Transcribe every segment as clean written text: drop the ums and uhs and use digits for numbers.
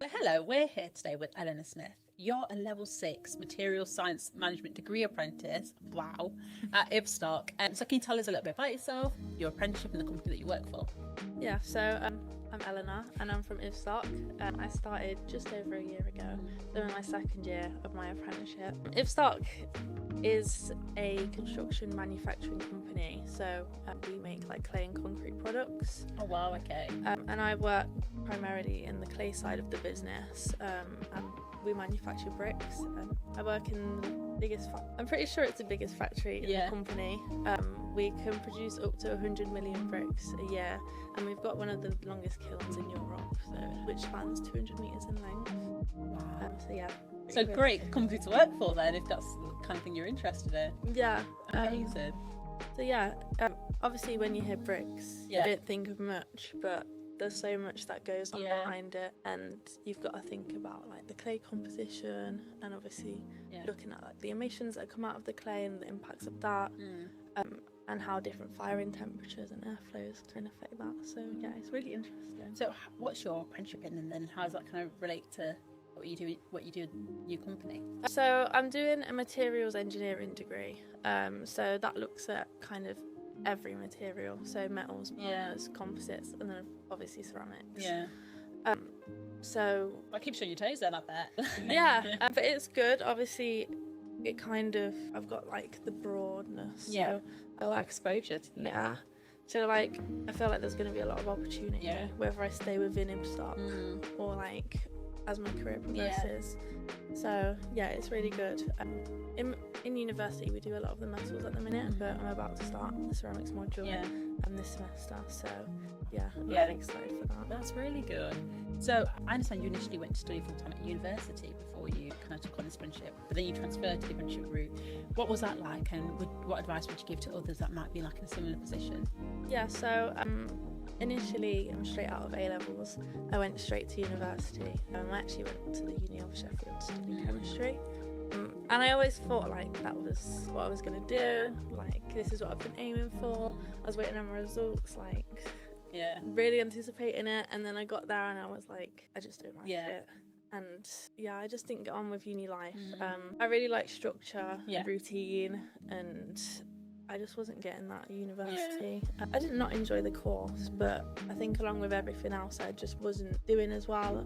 Well, hello, we're here today with Eleanor Smith. You're a level 6 material science management degree apprentice, wow, at Ibstock. So can you tell us a little bit about yourself, your apprenticeship and the company that you work for? Yeah, so I'm Eleanor and I'm from Ibstock. I started just over a year ago, so in my second year of my apprenticeship. Ibstock is a construction manufacturing company, so we make like clay and concrete products. Oh wow, okay. And I work primarily in the clay side of the business, and we manufacture bricks. I work in the biggest, I'm pretty sure it's the biggest factory in the company. We can produce up to 100 million bricks a year, and we've got one of the longest kilns in Europe, which spans 200 metres in length. Wow. So yeah. So great company to work for then, if that's the kind of thing you're interested in. Yeah. Amazing. So yeah, obviously when you hear bricks, you don't think of much, but there's so much that goes on behind it, and you've got to think about like the clay composition, and obviously looking at like the emissions that come out of the clay and the impacts of that, and how different firing temperatures and airflows can affect that. So yeah, it's really interesting. So what's your apprenticeship in, and then how does that kind of relate to what you do in your company? So I'm doing a materials engineering degree. So that looks at kind of every material, so metals, polymers, composites, and then obviously ceramics. So That keeps you on your toes then, I bet. yeah, but it's good. Obviously, it kind of, I've got like the broadness. So I like exposure. Yeah. So like, I feel like there's going to be a lot of opportunity, whether I stay within Ibstock or like as my career progresses. So yeah, it's really good. In university we do a lot of the metals at the minute, but I'm about to start the ceramics module this semester, so I'm really excited for that. That's really good. So I understand you initially went to study full time at university before you kind of took on this apprenticeship, but then you transferred to the apprenticeship route. What was that like, and what advice would you give to others that might be like in a similar position? Yeah, so initially, straight out of A-levels, I went straight to university. I actually went to the Uni of Sheffield to study chemistry. And I always thought like that was what I was going to do, like this is what I've been aiming for. I was waiting on my results, like really anticipating it, and then I got there and I was like, I just don't like it. And I just didn't get on with uni life. I really like structure, routine, and I just wasn't getting that at university. I did not enjoy the course, but I think along with everything else, I just wasn't doing as well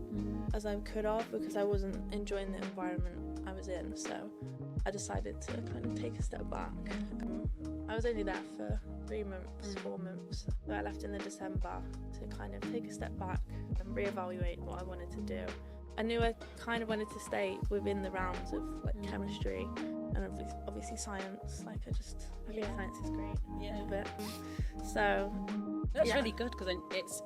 as I could have, because I wasn't enjoying the environment I was in. So I decided to kind of take a step back. I was only there for 3 months, 4 months. So I left in the December to kind of take a step back and reevaluate what I wanted to do. I knew I kind of wanted to stay within the realms of like chemistry and obviously science. Like I think science is great. A bit. So that's really good, because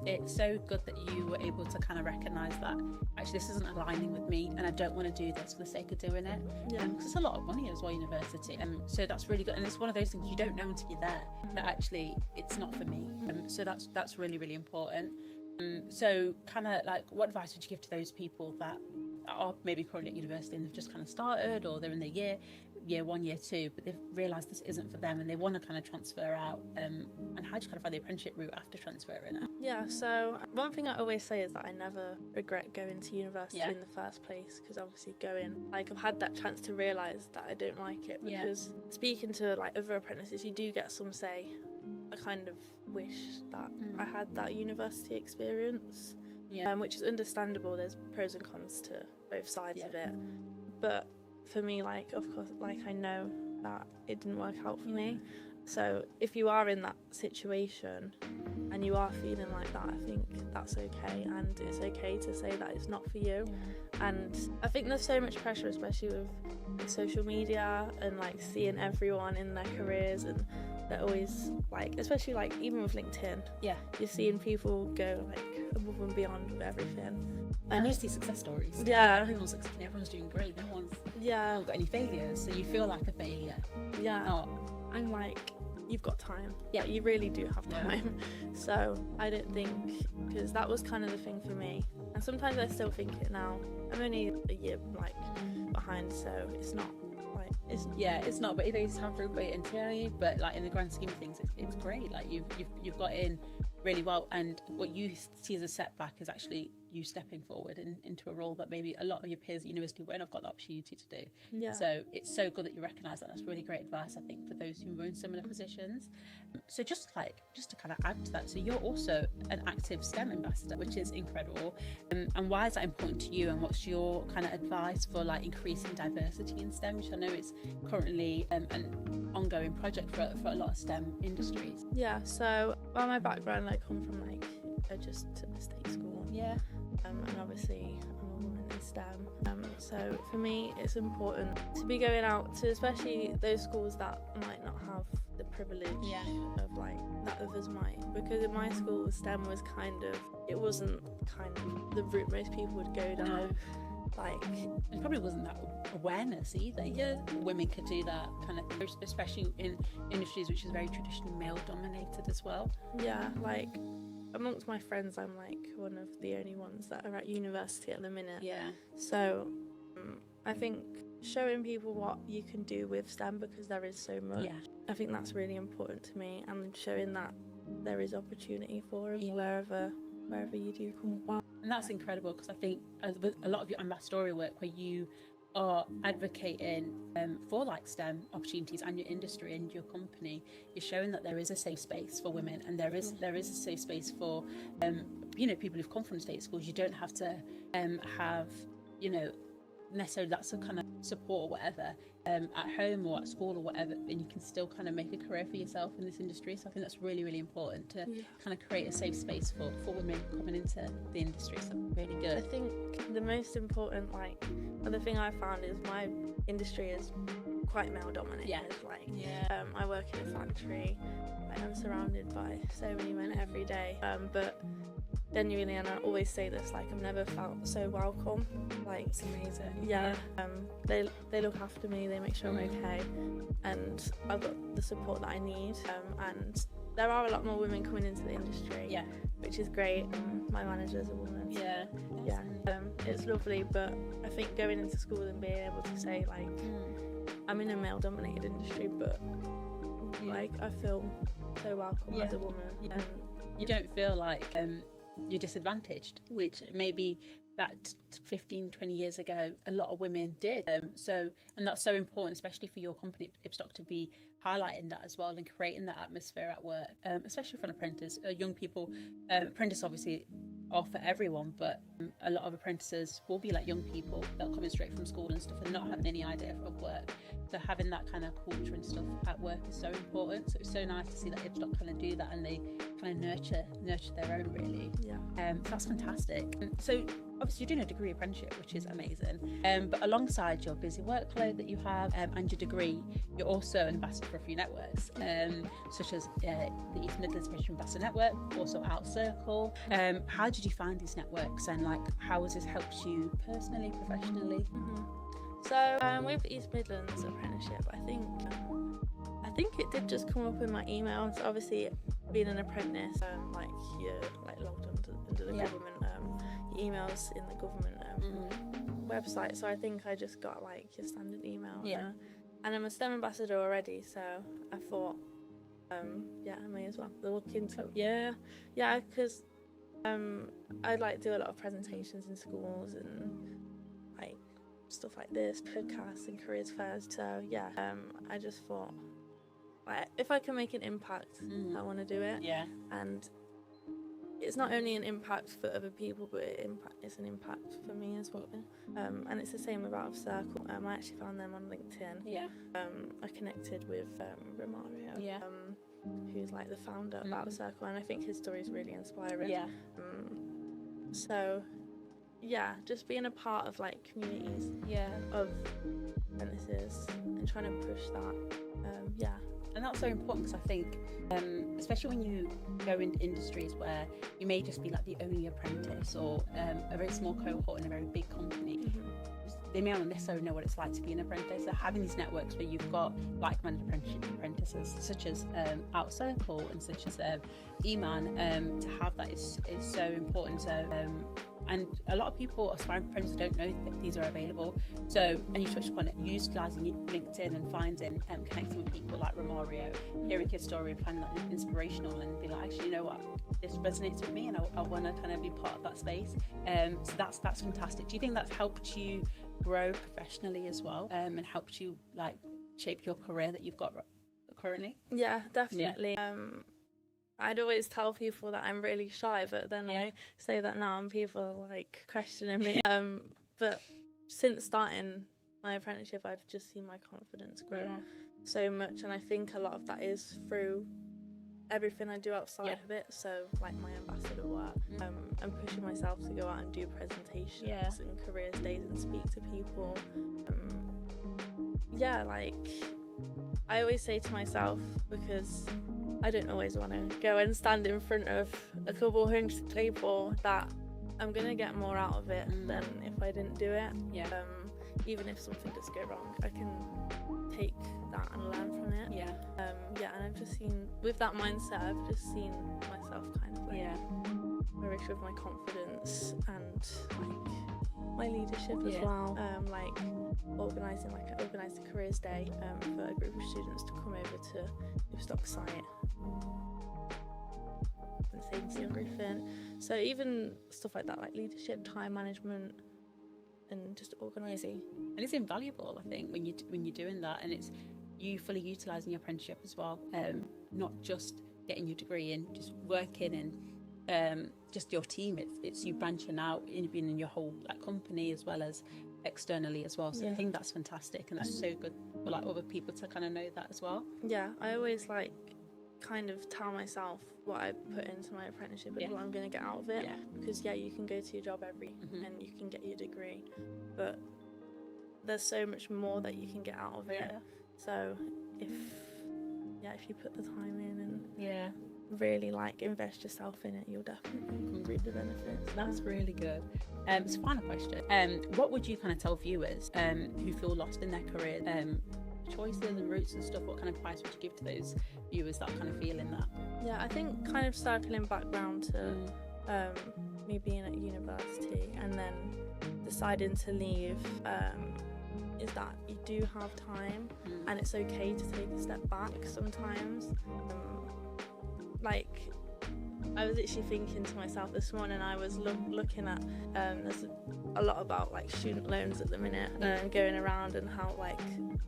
it's so good that you were able to kind of recognise that actually this isn't aligning with me, and I don't want to do this for the sake of doing it. Because it's a lot of money as well, university. So that's really good, and it's one of those things you don't know until you're there that actually it's not for me. So that's really, really important. So kind of like, what advice would you give to those people that are maybe currently at university and they've just kind of started, or they're in their year 1, year 2, but they've realised this isn't for them and they want to kind of transfer out, and how do you kind of find the apprenticeship route after transferring out? So one thing I always say is that I never regret going to university in the first place, because obviously I've had that chance to realise that I don't like it, because speaking to like other apprentices, you do get some say. I kind of wish that I had that university experience, which is understandable. There's pros and cons to both sides of it, but for me, like, of course, like, I know that it didn't work out for me. So if you are in that situation and you are feeling like that, I think that's okay, and it's okay to say that it's not for you. And I think there's so much pressure, especially with social media and like seeing everyone in their careers, and they're always like, especially like even with LinkedIn, you're seeing people go like above and beyond with everything. And you see success stories. Everyone's succeeding, everyone's doing great, no one's got any failures, so you feel like a failure. I'm like, you've got time. You really do have time. So I don't think, because that was kind of the thing for me, and sometimes I still think it now. I'm only a year like behind, so it's not like it's not, but it is time for everybody entirely. But like in the grand scheme of things, it's great. Like you've got in really well, and what you see as a setback is actually you stepping forward into a role that maybe a lot of your peers at university won't have got the opportunity to do. Yeah. So it's so good that you recognise that. That's really great advice, I think, for those who are in similar positions. So just to kind of add to that, so you're also an active STEM ambassador, which is incredible. And why is that important to you? And what's your kind of advice for like increasing diversity in STEM, which I know is currently an ongoing project for a lot of STEM industries? Yeah. So, well, my background, I come from like just a state school. Yeah. And obviously I'm a woman in STEM. So for me, it's important to be going out to, especially those schools that might not have the privilege of like that others might. Because in my school, STEM was it wasn't kind of the route most people would go down. No. Like, there probably wasn't that awareness either. Yeah, women could do that kind of, especially in industries which is very traditionally male dominated as well. Yeah, like amongst my friends, I'm like one of the only ones that are at university at the minute. Yeah. So I think showing people what you can do with STEM, because there is so much. Yeah. I think that's really important to me, and showing that there is opportunity for us wherever you do come from. And that's incredible, because I think a lot of your ambassadorial work where you are advocating for like STEM opportunities and your industry and your company is showing that there is a safe space for women, and there is a safe space for people who've come from state schools. You don't have to have necessarily that sort of kind of support or whatever at home or at school or whatever, and you can still kind of make a career for yourself in this industry. So I think that's really, really important to kind of create a safe space for women coming into the industry. So really good. I think the most important other thing I found is my industry is quite male dominated. I work in a factory, I'm surrounded by so many men every day, but genuinely, and I always say this, I've never felt so welcome. It's amazing. Yeah. They look after me, they make sure I'm okay, and I've got the support that I need, and there are a lot more women coming into the industry, which is great. My manager's a woman. It's lovely, but I think going into school and being able to say I'm in a male dominated industry, but I feel so welcome as a woman. You don't feel like you're disadvantaged, which maybe that 15-20 years ago a lot of women did, and that's so important, especially for your company Ipstock, to be highlighting that as well and creating that atmosphere at work, especially for an apprentice. Young people, apprentice obviously are for everyone, but a lot of apprentices will be like young people that are coming straight from school and stuff and not having any idea of work. So having that kind of culture and stuff at work is so important. So it's so nice to see that Ipstock kind of do that, and they kind of nurture their own, really. That's fantastic. So obviously you're doing a degree apprenticeship, which is amazing, but alongside your busy workload that you have and your degree, you're also an ambassador for a few networks, such as the East Midlands Apprenticeship Ambassador Network, also Out Circle. How did you find these networks, and how has this helped you personally, professionally? So with East Midlands Apprenticeship, I think it did just come up in my email. So obviously, being an apprentice, you're logged into the government, your emails in the government website. So I think I just got your standard email. And I'm a STEM ambassador already, so I thought, I may as well look into it. Because I do a lot of presentations in schools and stuff like this, podcasts and careers fairs. So I just thought, if I can make an impact, I want to do it. And it's not only an impact for other people, but it's an impact for me as well. And it's the same with Out of Circle. I actually found them on LinkedIn. I connected with Romario, who's the founder of Out of Circle, and I think his story is really inspiring. So just being a part of communities of apprentices and trying to push that. And that's so important, because I think, especially when you go into industries where you may just be the only apprentice, or a very small cohort in a very big company, they may not necessarily know what it's like to be an apprentice. So having these networks where you've got like-minded apprentices, such as Out Circle and such as EMAAN, to have that is so important. So and a lot of people, aspiring apprentices, don't know that these are available. So, and you touched upon it, utilising LinkedIn and finding, connecting with people like Romario, hearing his story and finding that inspirational, and be like, actually, you know what, this resonates with me, and I want to kind of be part of that space. So that's fantastic. Do you think that's helped you grow professionally as well, and helped you like shape your career that you've got currently? Yeah, definitely. Yeah. I'd always tell people that I'm really shy, but then I say that now and people are like questioning me. But since starting my apprenticeship, I've just seen my confidence grow so much, and I think a lot of that is through everything I do outside of it. So like my ambassador work, and pushing myself to go out and do presentations and careers days and speak to people. Like I always say to myself, because I don't always want to go and stand in front of a couple hundred people, that I'm going to get more out of it than if I didn't do it. Even if something does go wrong, I can take that and learn from it. And I've just seen, with that mindset, I've just seen myself kind of like flourish with my confidence and like my leadership as well. Like organising, like I organised a careers day for a group of students to come over to the stock site and safety and everything. So even stuff like that, like leadership, time management, and just organising. And it's invaluable, I think, when you're doing that, and it's you fully utilising your apprenticeship as well, not just getting your degree and just working and just your team. It's you branching out, being in your whole like company as well as externally as well. So I think that's fantastic, and that's so good for like other people to kind of know that as well. I always like kind of tell myself what I put into my apprenticeship and what I'm going to get out of it, because you can go to your job and you can get your degree, but there's so much more that you can get out of it. So if you put the time in and really like invest yourself in it, you'll definitely reap the benefits. That's really good. So final question, what would you kind of tell viewers who feel lost in their career, choices and routes and stuff? What kind of advice would you give to those viewers that are kind of feeling that? I think kind of circling back round to me being at university and then deciding to leave, is that you do have time, and it's okay to take a step back sometimes. Like I was literally thinking to myself this morning, I was looking at there's a lot about like student loans at the minute, going around, and how like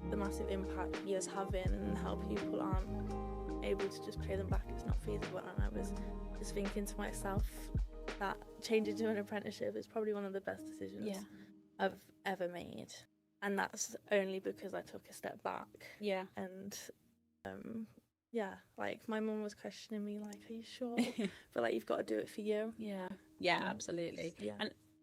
the massive impact years having, and how people aren't able to just pay them back, it's not feasible. And I was just thinking to myself that changing to an apprenticeship is probably one of the best decisions I've ever made, and that's only because I took a step back. And like my mum was questioning me like, are you sure? But like, you've got to do it for you. Absolutely.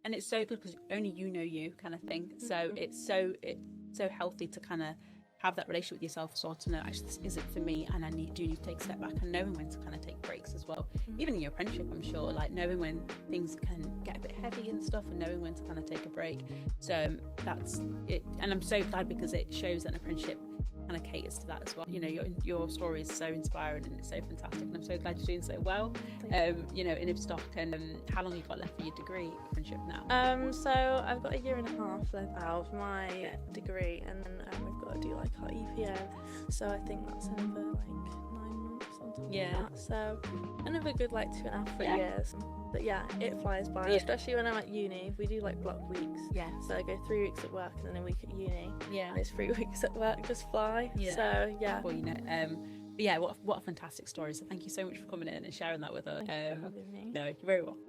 And it's so good because only you know you, kind of thing. So it's so healthy to kind of have that relationship with yourself, sort of know, actually this isn't for me, and I do need to take a step back, and knowing when to kind of take breaks as well. Even in your apprenticeship, I'm sure, like knowing when things can get a bit heavy and stuff, and knowing when to kind of take a break. So that's it, and I'm so glad because it shows that an apprenticeship kind of caters to that as well. You know, your story is so inspiring and it's so fantastic, and I'm so glad you're doing so well. You know, in Ibstock. And how long you got left for your degree apprenticeship now? So I've got a year and a half left out of my degree, and then we've got to do like our EPO. So I think that's another like 9 months on top of that. So another good like 2.5 years. But it flies by, especially when I'm at uni. We do like block weeks. So I go 3 weeks at work and then a week at uni. And it's 3 weeks at work just fly. So well, you know, what a fantastic story. So thank you so much for coming in and sharing that with us. Thank you for having me. No, you're very welcome.